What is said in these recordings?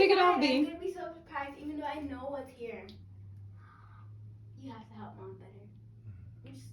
Take it off, I'm B. gonna be so surprised, even though I know what's here. You have to help mom better. You just-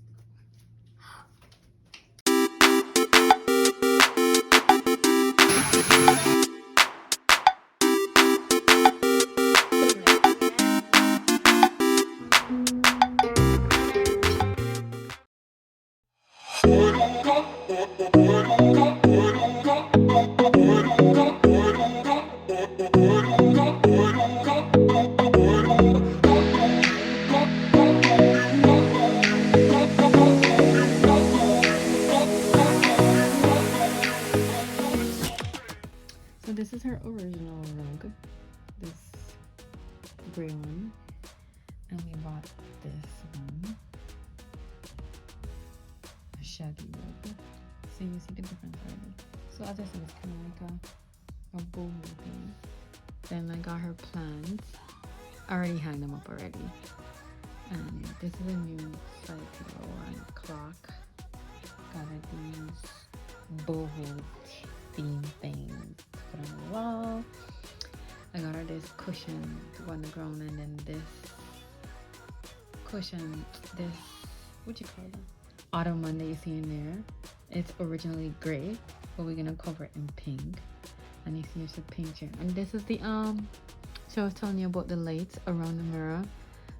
So this is her original rug, this gray one, and we bought this one, a shaggy rug. So you see the difference already. So as I said, it's kind of like a boho thing. Then I got her plants. I already hung them up already. And this is a new side pillow and clock. Got her these boho theme things to put on the wall. I got her this cushion to go on the ground, and then this cushion, this, what you call it? Autumn one that you see in there. It's originally gray, but we're gonna cover it in pink. And you see it's a pink chair. And this is the so I was telling you about the lights around the mirror.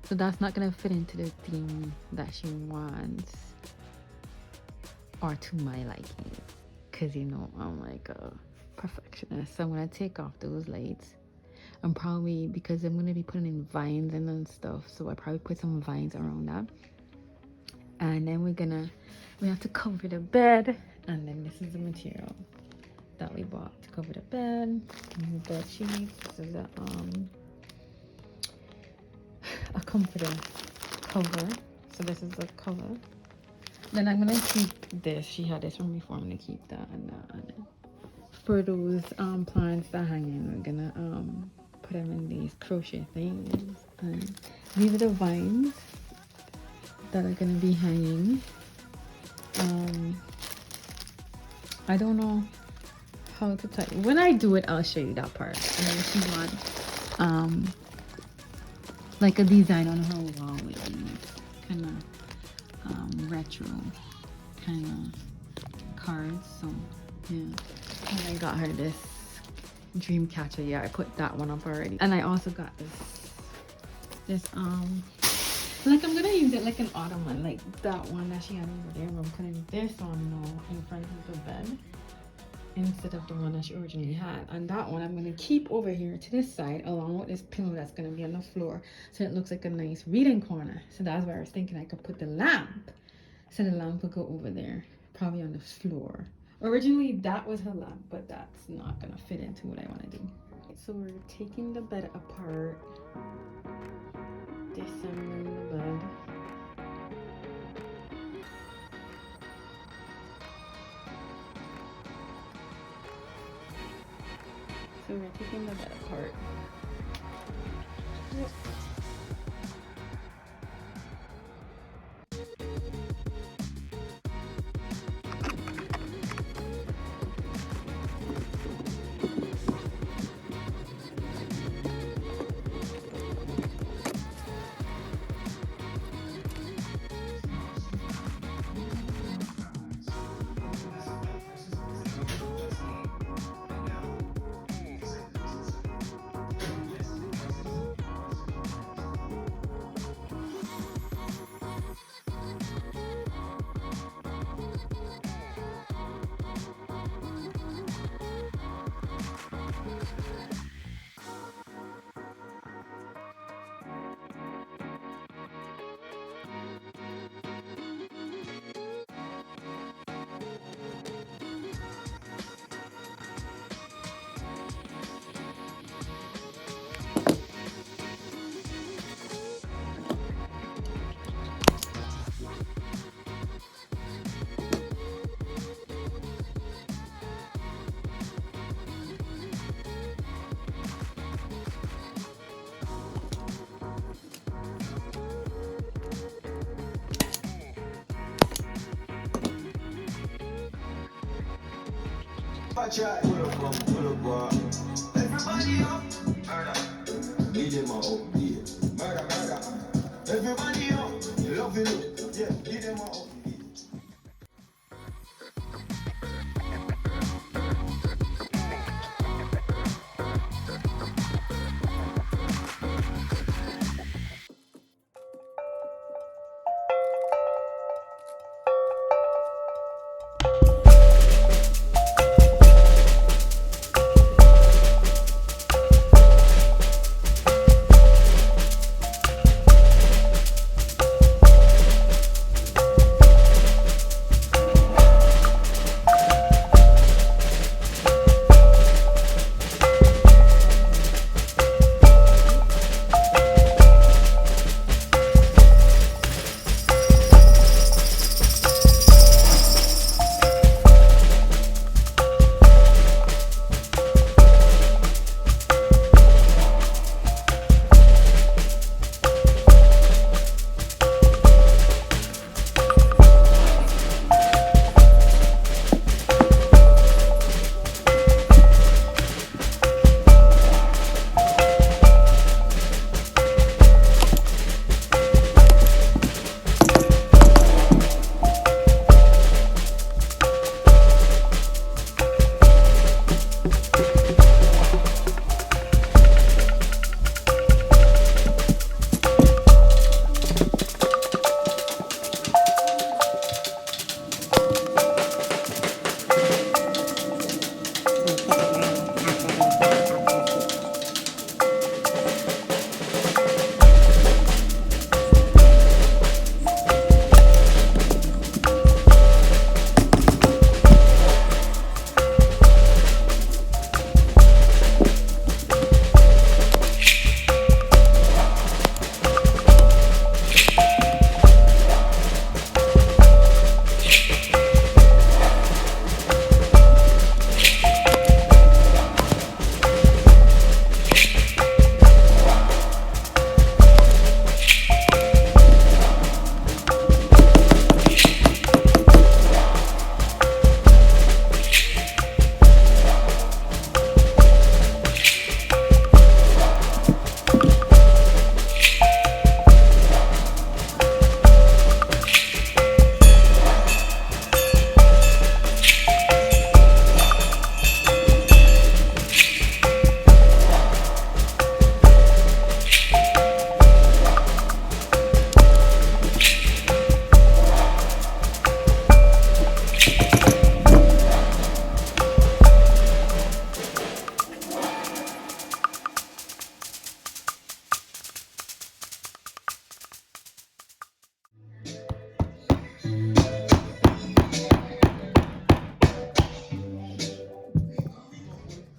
So that's not gonna fit into the theme that she wants, or to my liking, because you know I'm like a perfectionist. So I'm gonna take off those lights. I'm probably, because I'm gonna be putting in vines and stuff, so I probably put some vines around that. And then we have to cover the bed, and then this is the material that we bought to cover the bed. And the bed sheets. This is a comforter cover. So this is the cover. Then I'm gonna keep this. She had this from before. I'm gonna keep that and that. And then for those plants that hang in, we're gonna put them in these crochet things. And these are the vines that are gonna be hanging. I don't know how to tell you. When I do it, I'll show you that part. And then she wants like a design on her wall with these kind of retro kind of cards. So yeah, and I got her this dream catcher. Yeah, I put that one up already. And I also got this like I'm gonna use it like an ottoman, like that one that she had over there. I'm putting this on now in front of the bed instead of the one that she originally had. And that one I'm gonna keep over here to this side along with this pillow that's gonna be on the floor, so it looks like a nice reading corner. So that's where I was thinking I could put the lamp, so the lamp would go over there, probably on the floor. Originally that was her lamp, but that's not gonna fit into what I want to do. So we're taking the bed apart, disassembling the bed. So we're taking the bed apart. Yep. Everybody up. Everybody up, love it. Yeah, give them a upbeat.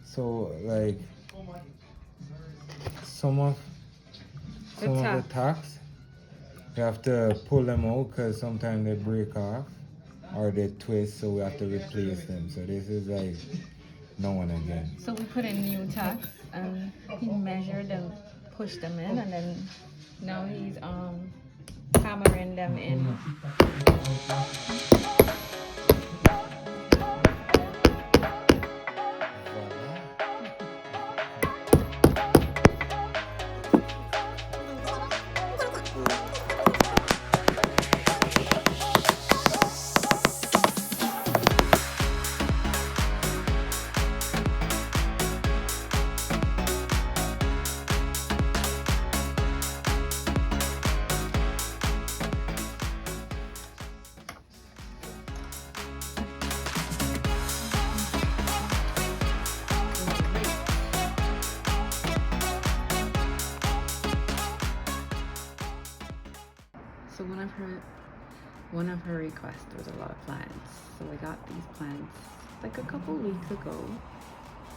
So like some of the tacks, you have to pull them out because sometimes they break off or they twist, so we have to replace them. So this is like now and again. So we put in new tacks and he measured them, pushed them in, and then now he's hammering them in. So one of her requests was a lot of plants. So I got these plants like a couple weeks ago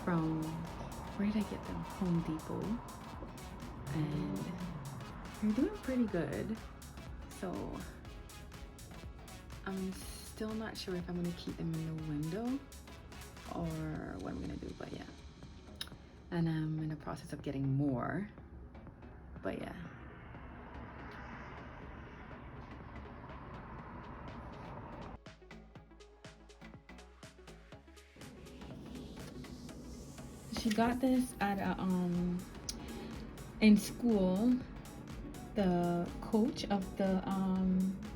from, where did I get them? Home Depot. And they're doing pretty good. So I'm still not sure if I'm gonna keep them in the window or what I'm gonna do, but yeah. And I'm in the process of getting more, but yeah. She got this at a in school, the coach of the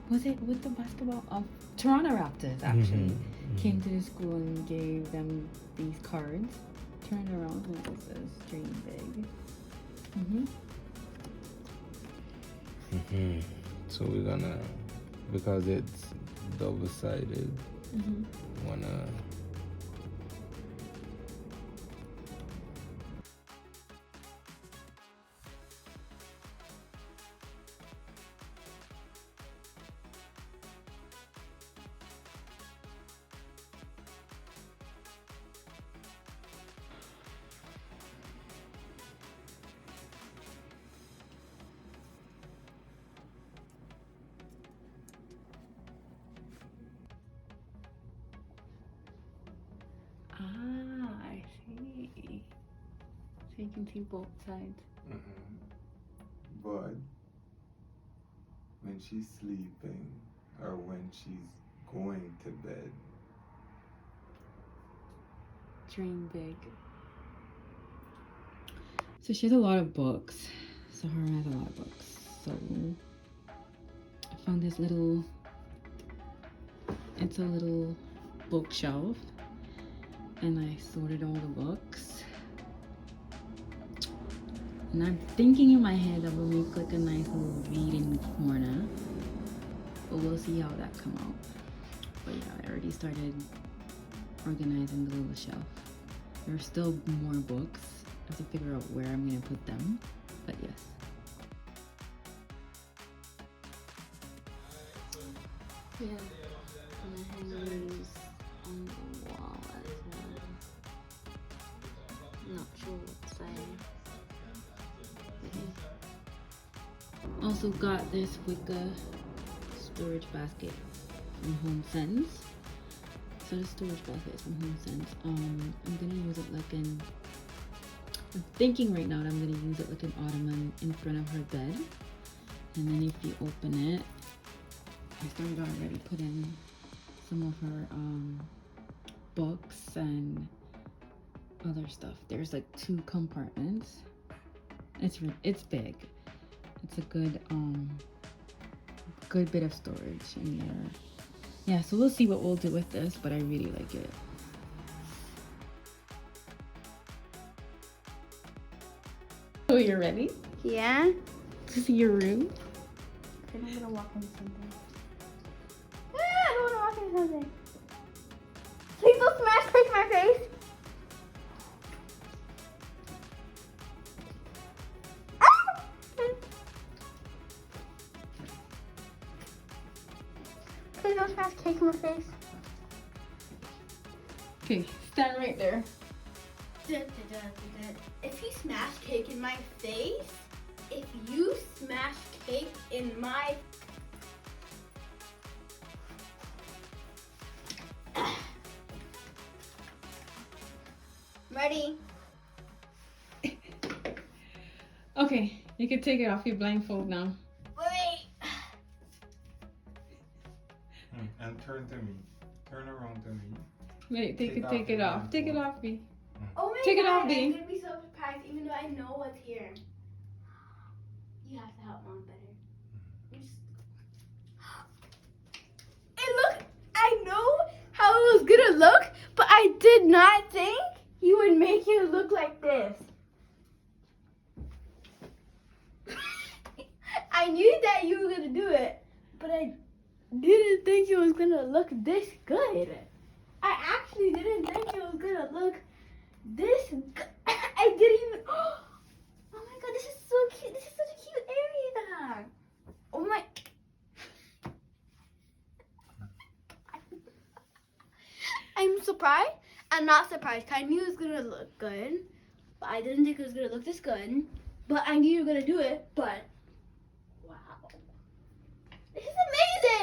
was it with the basketball Toronto Raptors actually came to the school and gave them these cards. Turn it around. What is this? Dream big. So we're gonna, because it's double-sided, wanna. I see. So you can see both sides. But when she's sleeping or when she's going to bed, Dream big. So she has a lot of books. So her has a lot of books. So I found this little, it's a little bookshelf, and I sorted all the books. And I'm thinking in my head that we'll make like a nice little reading corner, but we'll see how that come out. But yeah, I already started organizing the little shelf. There's still more books. I have to figure out where I'm gonna put them, but yes. Yeah, I'm gonna hang these on the wall as well. Not sure what to say. Also got this Wicca storage basket from Home Sense. So the storage basket is from Home Sense. I'm gonna use it like I'm thinking right now that I'm gonna use it like an ottoman in front of her bed. And then if you open it, I started already putting some of her books and other stuff. There's like 2 compartments. It's big. It's a good bit of storage in there. Yeah, so we'll see what we'll do with this, but I really like it. So you're ready Yeah? to see your room? I think I'm gonna walk into something. I don't wanna walk into something. Please don't smash cake my face. Ah! Please don't smash cake in my face. Okay, stand right there. If you smash cake in my face, if you smash cake in my ready? Okay, you can take it off your blindfold now. Wait. and turn to me. Turn around to me. Wait, take it your off. Take it blindfold. off, B. Oh my Take it God, off, B. I'm gonna be so surprised even though I know what's here. You have to help mom better. I know how it was gonna look, but I did not think you would make it look like this. I knew that you were gonna do it, but I didn't think it was gonna look this good. I actually didn't think it was gonna look this good. I didn't even. Oh my God, this is so cute. This is such a cute area. Oh my. I'm surprised. I'm not surprised. I knew it was gonna look good, but I didn't think it was gonna look this good. But I knew you were gonna do it. But wow, this is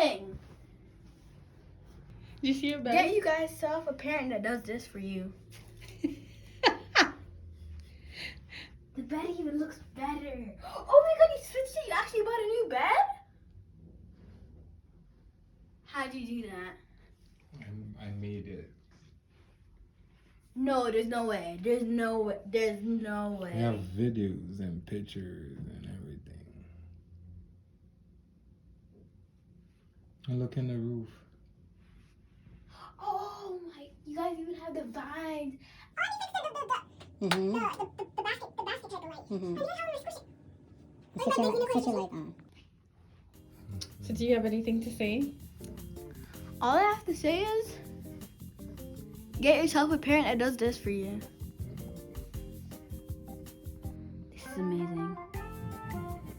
amazing. Did you see your bed? Get you guys self a parent that does this for you. The bed even looks better. Oh my God, you switched it. You actually bought a new bed? How'd you do that? I made it. No, there's no way. There's no way. There's no way. We have videos and pictures and everything. And look in the roof. Oh my! You guys even have the vines. Mm-hmm. The basket type of light. Mm-hmm. But you know how we squish it? Switch your light on. So do you have anything to say? All I have to say is, get yourself a parent that does this for you. This is amazing.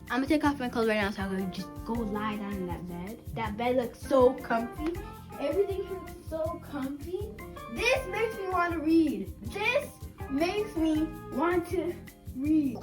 I'm gonna take off my clothes right now so I can just go lie down in that bed. That bed looks so comfy. Everything looks so comfy. This makes me want to read. This makes me want to read.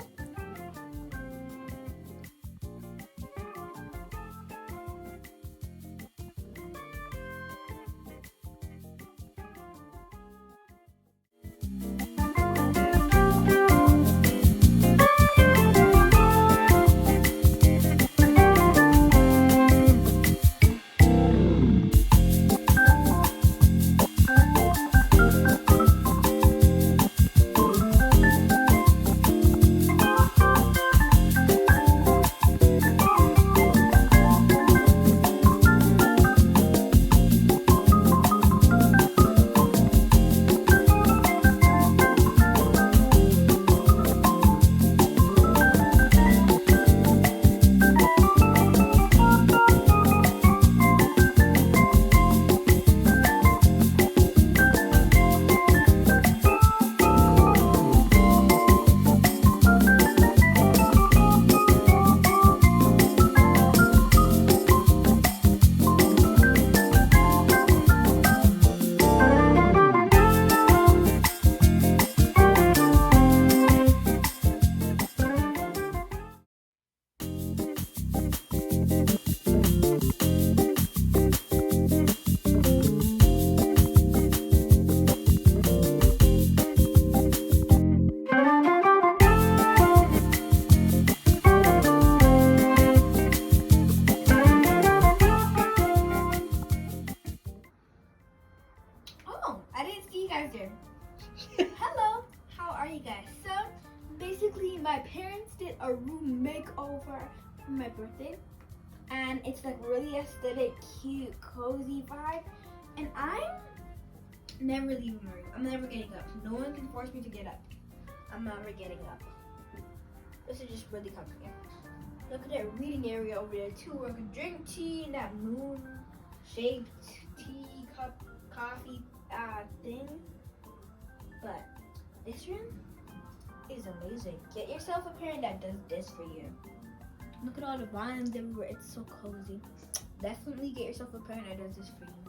Oh, I didn't see you guys there. Hello, how are you guys? So, basically, my parents did a room makeover for my birthday. And it's like really aesthetic, cute, cozy vibe. And I'm never leaving my room. I'm never getting up. No one can force me to get up. I'm never getting up. This is just really comfy. Look at that reading area over there too, where I could drink tea in that moon-shaped tea cup coffee thing. But this room is amazing. Get yourself a parent that does this for you. Look at all the vines everywhere. It's so cozy. Definitely get yourself a parent that does this for you.